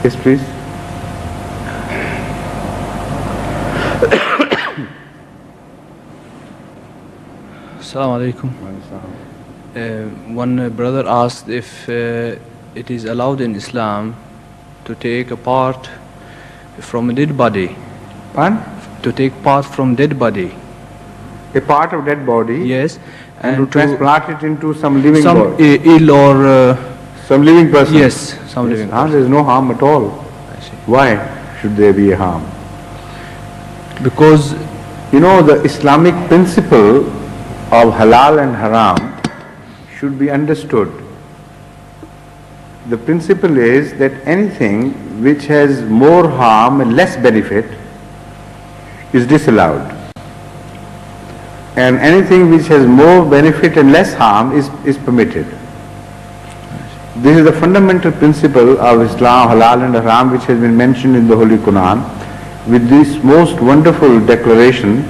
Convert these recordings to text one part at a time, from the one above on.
Yes, please. Assalamu alaikum. One brother asked if it is allowed in Islam to take a part from a dead body. Pardon? To take part from dead body. A part of dead body. Yes. And to transplant it into some living body. Ill or some living person. Yes, some living person. There is no harm at all. I see. Why should there be a harm? Because you know, the Islamic principle of halal and haram should be understood. The principle is that anything which has more harm and less benefit is disallowed. And anything which has more benefit and less harm is permitted. This is the fundamental principle of Islam, halal and haram, which has been mentioned in the Holy Quran, with this most wonderful declaration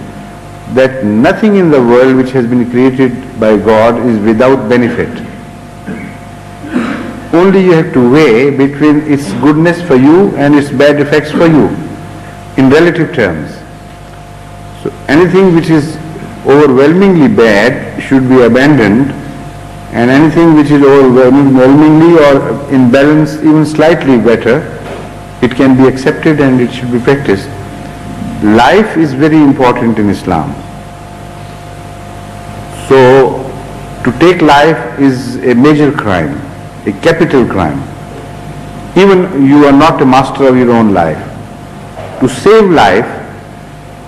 that nothing in the world which has been created by God is without benefit. Only you have to weigh between its goodness for you and its bad effects for you, in relative terms. So anything which is overwhelmingly bad should be abandoned, and anything which is overwhelmingly or in balance even slightly better, it can be accepted and it should be practiced. Life is very important in Islam. So to take life is a major crime, a capital crime. Even you are not a master of your own life. To save life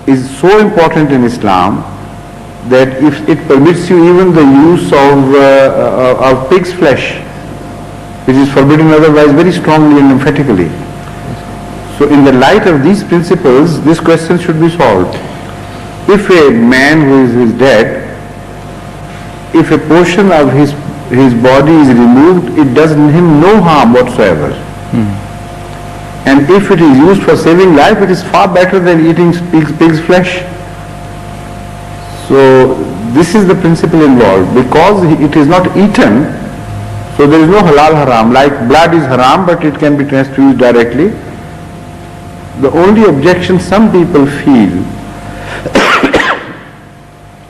is so important in Islam that if it permits you even the use of pig's flesh, which is forbidden otherwise, very strongly and emphatically. So in the light of these principles, this question should be solved. If a man who is dead, if a portion of his body is removed, it does him no harm whatsoever. And if it is used for saving life, it is far better than eating pig's flesh. So this is the principle involved. Because it is not eaten, so there is no halal haram. Like blood is haram, but it can be transfused directly. The only objection some people feel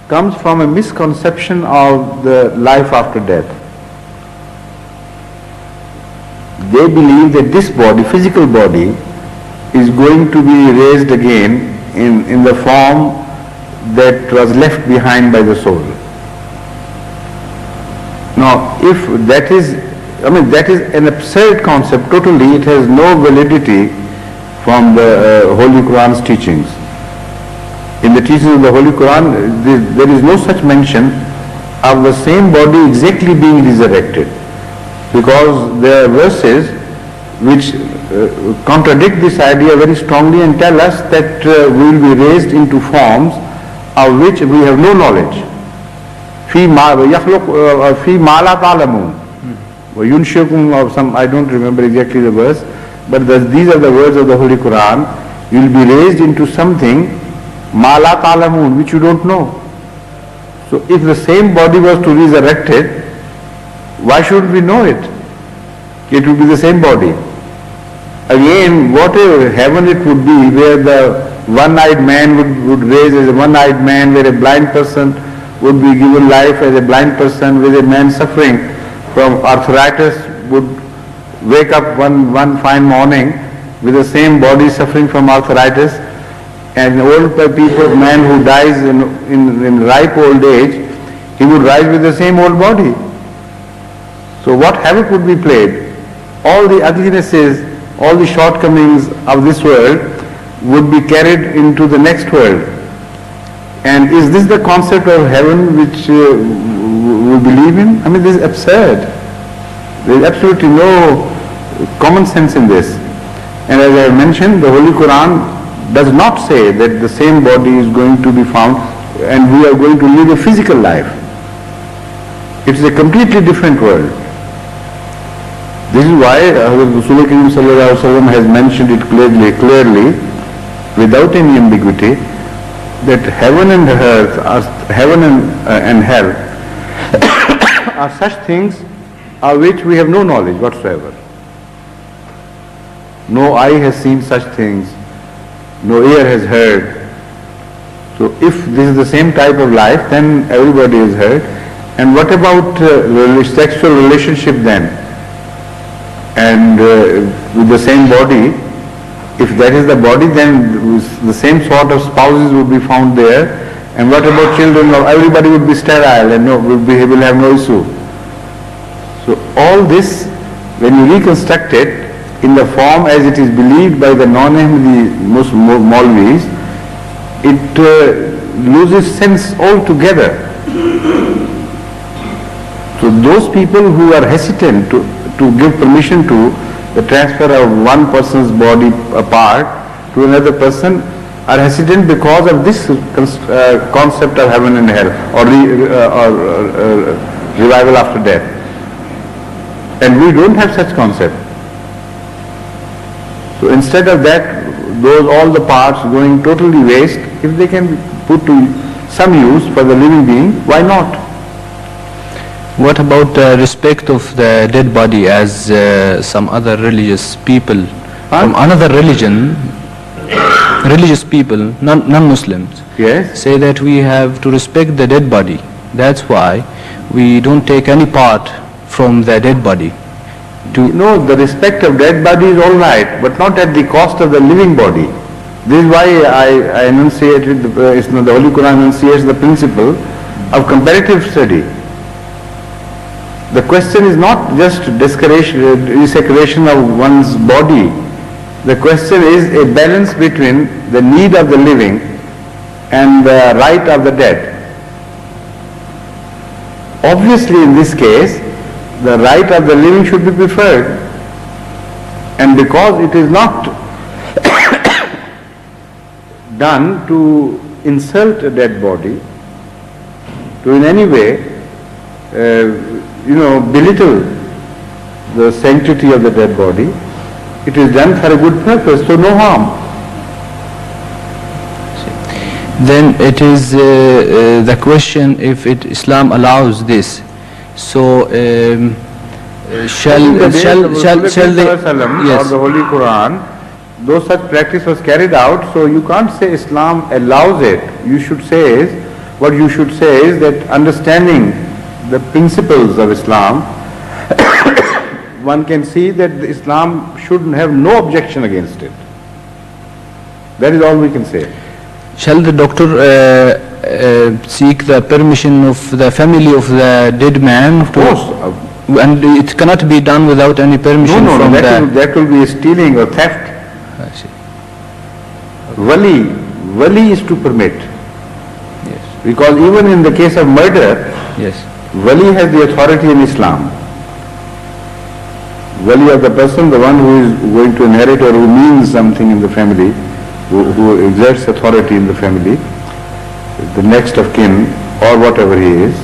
comes from a misconception of the life after death. They believe that this body, physical body, is going to be raised again in the form that was left behind by the soul. Now, if that is, that is an absurd concept totally. It has no validity from the Holy Quran's teachings. In the teachings of the Holy Quran, there is no such mention of the same body exactly being resurrected, because there are verses which contradict this idea very strongly and tell us that we will be raised into forms of which we have no knowledge. فِي مَا لَا تَعْلَمُونَ وَيُنْشِئُكُمْ of some, I don't remember exactly the verse, but these are the words of the Holy Quran. You will be raised into something مَا لَا تَعْلَمُونَ, which you don't know. So if the same body was to be resurrected, why shouldn't we know it? It would be the same body. Again, what a heaven it would be, where the one-eyed man would raise as a one-eyed man, where a blind person would be given life as a blind person, where a man suffering from arthritis would wake up one fine morning with the same body suffering from arthritis, and an old man who dies in ripe old age, he would rise with the same old body. So what havoc would be played? All the uglinesses, all the shortcomings of this world would be carried into the next world. And is this the concept of heaven which we believe in? This is absurd. There is absolutely no common sense in this. And as I mentioned, the Holy Quran does not say that the same body is going to be found and we are going to live a physical life. It is a completely different world. This is why Rasulullah Kareem Sallallahu Alaihi Wasallam has mentioned it clearly, without any ambiguity, that heaven and earth, heaven and hell are such things of which we have no knowledge whatsoever. no eye has seen such things, no ear has heard. So if this is the same type of life, then everybody has heard. And what about sexual relationship then? And with the same body, if that is the body, then the same sort of spouses would be found there. And what about children? Everybody would be sterile and will have no issue. So all this, when you reconstruct it in the form as it is believed by the non-Ahmadi Muslim Maulvis, it loses sense altogether. So those people who are hesitant to give permission to the transfer of one person's body apart to another person are hesitant because of this concept of heaven and hell or revival after death. And we don't have such concept. So instead of that, all the parts going totally waste, if they can be put to some use for the living being, why not? What about the respect of the dead body as some other religious people from another religion, religious people, non-Muslims, yes, say that we have to respect the dead body. That's why we don't take any part from the dead body. No, the respect of dead body is all right, but not at the cost of the living body. This is why I enunciated, the Holy Quran enunciates the principle of comparative study. The question is not just desecration of one's body. The question is a balance between the need of the living and the right of the dead. Obviously, in this case, the right of the living should be preferred. And because it is not done to insult a dead body, to in any way belittle the sanctity of the dead body, it is done for a good purpose, so no harm. Then it is the question if Islam allows this. So shall the yes, or the Holy Quran, though such practice was carried out, so you can't say Islam allows it. What you should say is that understanding the principles of Islam, one can see that Islam should have no objection against it. That is all we can say. Shall the doctor seek the permission of the family of the dead man? Of course. And it cannot be done without any permission from that will be stealing or theft. I see. Wali is to permit. Yes. Because even in the case of murder, Yes. Wali has the authority in Islam. Wali of the person, the one who is going to inherit or who means something in the family, who exerts authority in the family, the next of kin or whatever he is,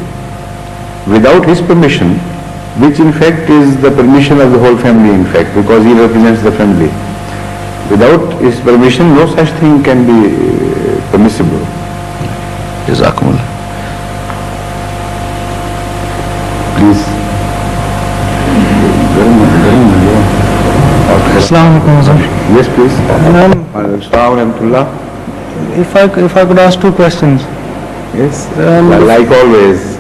without his permission, which in fact is the permission of the whole family in fact, because he represents the family. Without his permission, no such thing can be permissible. Jazakumullah. Please. Assalamu alaikum. Yes, please. Assalamu alaikum. If I could ask two questions. Yes. Like always.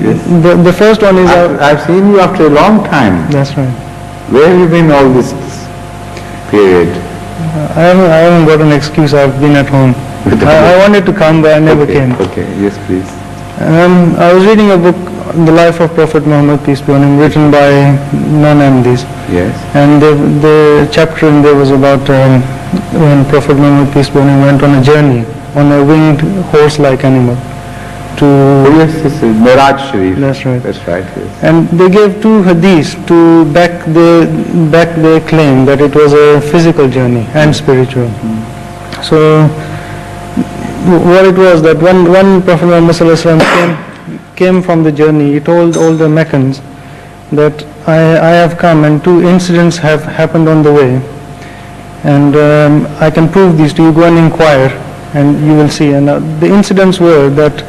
Yes. The first one is I've seen you after a long time. That's right. Where have you been all this period? I haven't got an excuse. I've been at home. I wanted to come, but I never came. Okay. Yes, please. I was reading a book, The Life of Prophet Muhammad, peace be on him, written by non-Ahmadis. Yes. And the chapter in there was about when Prophet Muhammad, peace be on him, went on a journey on a winged horse-like animal to... Oh, yes, this is Miraj Sharif. That's right. That's right, yes. And they gave two hadiths to back their claim that it was a physical journey and spiritual. So what it was that when Prophet Muhammad came from the journey, he told all the Meccans that I have come and two incidents have happened on the way, and I can prove these to you. Go and inquire and you will see. And the incidents were that